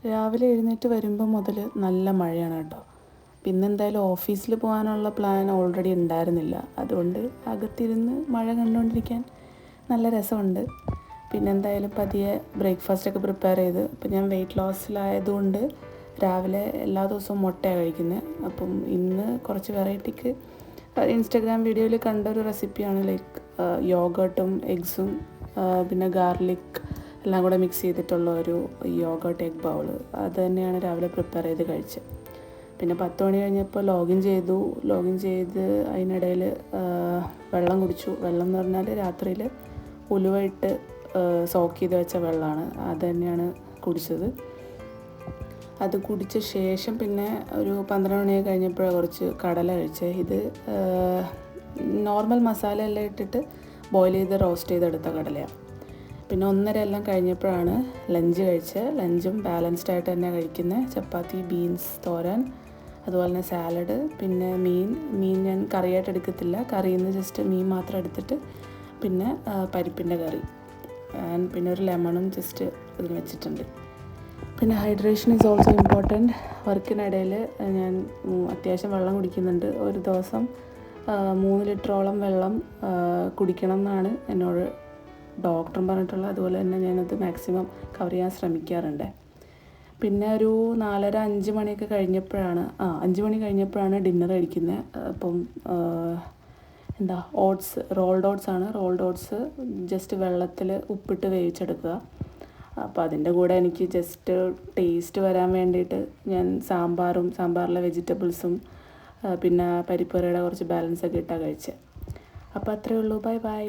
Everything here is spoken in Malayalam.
രാവിലെ എഴുന്നേറ്റ് വരുമ്പോൾ മുതൽ നല്ല മഴയാണ് കേട്ടോ. പിന്നെ എന്തായാലും ഓഫീസിൽ പോകാനുള്ള പ്ലാൻ ഓൾറെഡി ഉണ്ടായിരുന്നില്ല. അതുകൊണ്ട് അകത്തിരുന്ന് മഴ കണ്ടുകൊണ്ടിരിക്കാൻ നല്ല രസമുണ്ട്. പിന്നെ എന്തായാലും പതിയെ ബ്രേക്ക്ഫാസ്റ്റൊക്കെ പ്രിപ്പയർ ചെയ്ത്, ഇപ്പം ഞാൻ വെയിറ്റ് ലോസിലായതുകൊണ്ട് രാവിലെ എല്ലാ ദിവസവും മുട്ടയാണ് കഴിക്കുന്നത്. അപ്പം ഇന്ന് കുറച്ച് വെറൈറ്റിക്ക് ഇൻസ്റ്റാഗ്രാം വീഡിയോയിൽ കണ്ടൊരു റെസിപ്പിയാണ്. ലൈക്ക് യോഗട്ടും എഗ്സും പിന്നെ ഗാർലിക് എല്ലാം കൂടെ മിക്സ് ചെയ്തിട്ടുള്ള ഒരു യോഗട്ട് എഗ് ബൗൾ. അത് തന്നെയാണ് രാവിലെ പ്രിപ്പയർ ചെയ്ത് കഴിച്ചത്. പിന്നെ 10 മണി കഴിഞ്ഞപ്പോൾ ലോഗിൻ ചെയ്ത് അതിനിടയിൽ വെള്ളം കുടിച്ചു. വെള്ളം എന്ന് പറഞ്ഞാൽ രാത്രിയിൽ ഉലുവയിട്ട് സോക്ക് ചെയ്ത് വെച്ച വെള്ളമാണ്. അത് തന്നെയാണ് കുടിച്ചത്. അത് കുടിച്ച ശേഷം പിന്നെ ഒരു 12 മണിയൊക്കെ കഴിഞ്ഞപ്പോഴാണ് കുറച്ച് കടല കഴിച്ചത്. ഇത് നോർമൽ മസാല എല്ലാം ഇട്ടിട്ട് ബോയിൽ ചെയ്ത് റോസ്റ്റ് ചെയ്തെടുത്ത കടലയാണ്. പിന്നെ 1:30 എല്ലാം കഴിഞ്ഞപ്പോഴാണ് ലഞ്ച് കഴിച്ചത്. ലഞ്ചും ബാലൻസ്ഡ് ആയിട്ട് തന്നെ കഴിക്കുന്നത്. ചപ്പാത്തി, ബീൻസ് തോരൻ, അതുപോലെ തന്നെ സാലഡ്, പിന്നെ മീൻ ഞാൻ കറിയായിട്ട് എടുക്കത്തില്ല. കറിയിൽ നിന്ന് ജസ്റ്റ് മീൻ മാത്രം എടുത്തിട്ട് പിന്നെ പരിപ്പിൻ്റെ കറി, പിന്നെ ഒരു ലെമണും ജസ്റ്റ് ഇതിന് വെച്ചിട്ടുണ്ട്. പിന്നെ ഹൈഡ്രേഷൻ ഈസ് ഓൾസോ ഇമ്പോർട്ടൻറ്റ്. വർക്കിനിടയിൽ ഞാൻ അത്യാവശ്യം വെള്ളം കുടിക്കുന്നുണ്ട്. ഒരു ദിവസം 3 ലിറ്ററോളം വെള്ളം കുടിക്കണം എന്നാണ് എന്നോട് ഡോക്ടറും പറഞ്ഞിട്ടുള്ളത്. അതുപോലെ തന്നെ ഞാനത് മാക്സിമം കവർ ചെയ്യാൻ ശ്രമിക്കാറുണ്ട്. പിന്നെ ഒരു 4:30-5 മണിയൊക്കെ കഴിഞ്ഞപ്പോഴാണ് 5 മണി കഴിഞ്ഞപ്പോഴാണ് ഡിന്നർ കഴിക്കുന്നത്. അപ്പം റോൾഡ് ഓട്സ് ജസ്റ്റ് വെള്ളത്തിൽ ഉപ്പിട്ട് വേവിച്ചെടുക്കുക. അപ്പോൾ അതിൻ്റെ കൂടെ എനിക്ക് ജസ്റ്റ് ടേസ്റ്റ് വരാൻ വേണ്ടിയിട്ട് ഞാൻ സാമ്പാറിലെ വെജിറ്റബിൾസും പിന്നെ പരിപ്പ് കറിയുടെ കുറച്ച് ബാലൻസൊക്കെ ഇട്ടാണ് കഴിച്ചത്. അപ്പോൾ അത്രയേ ഉള്ളൂ. ബൈ.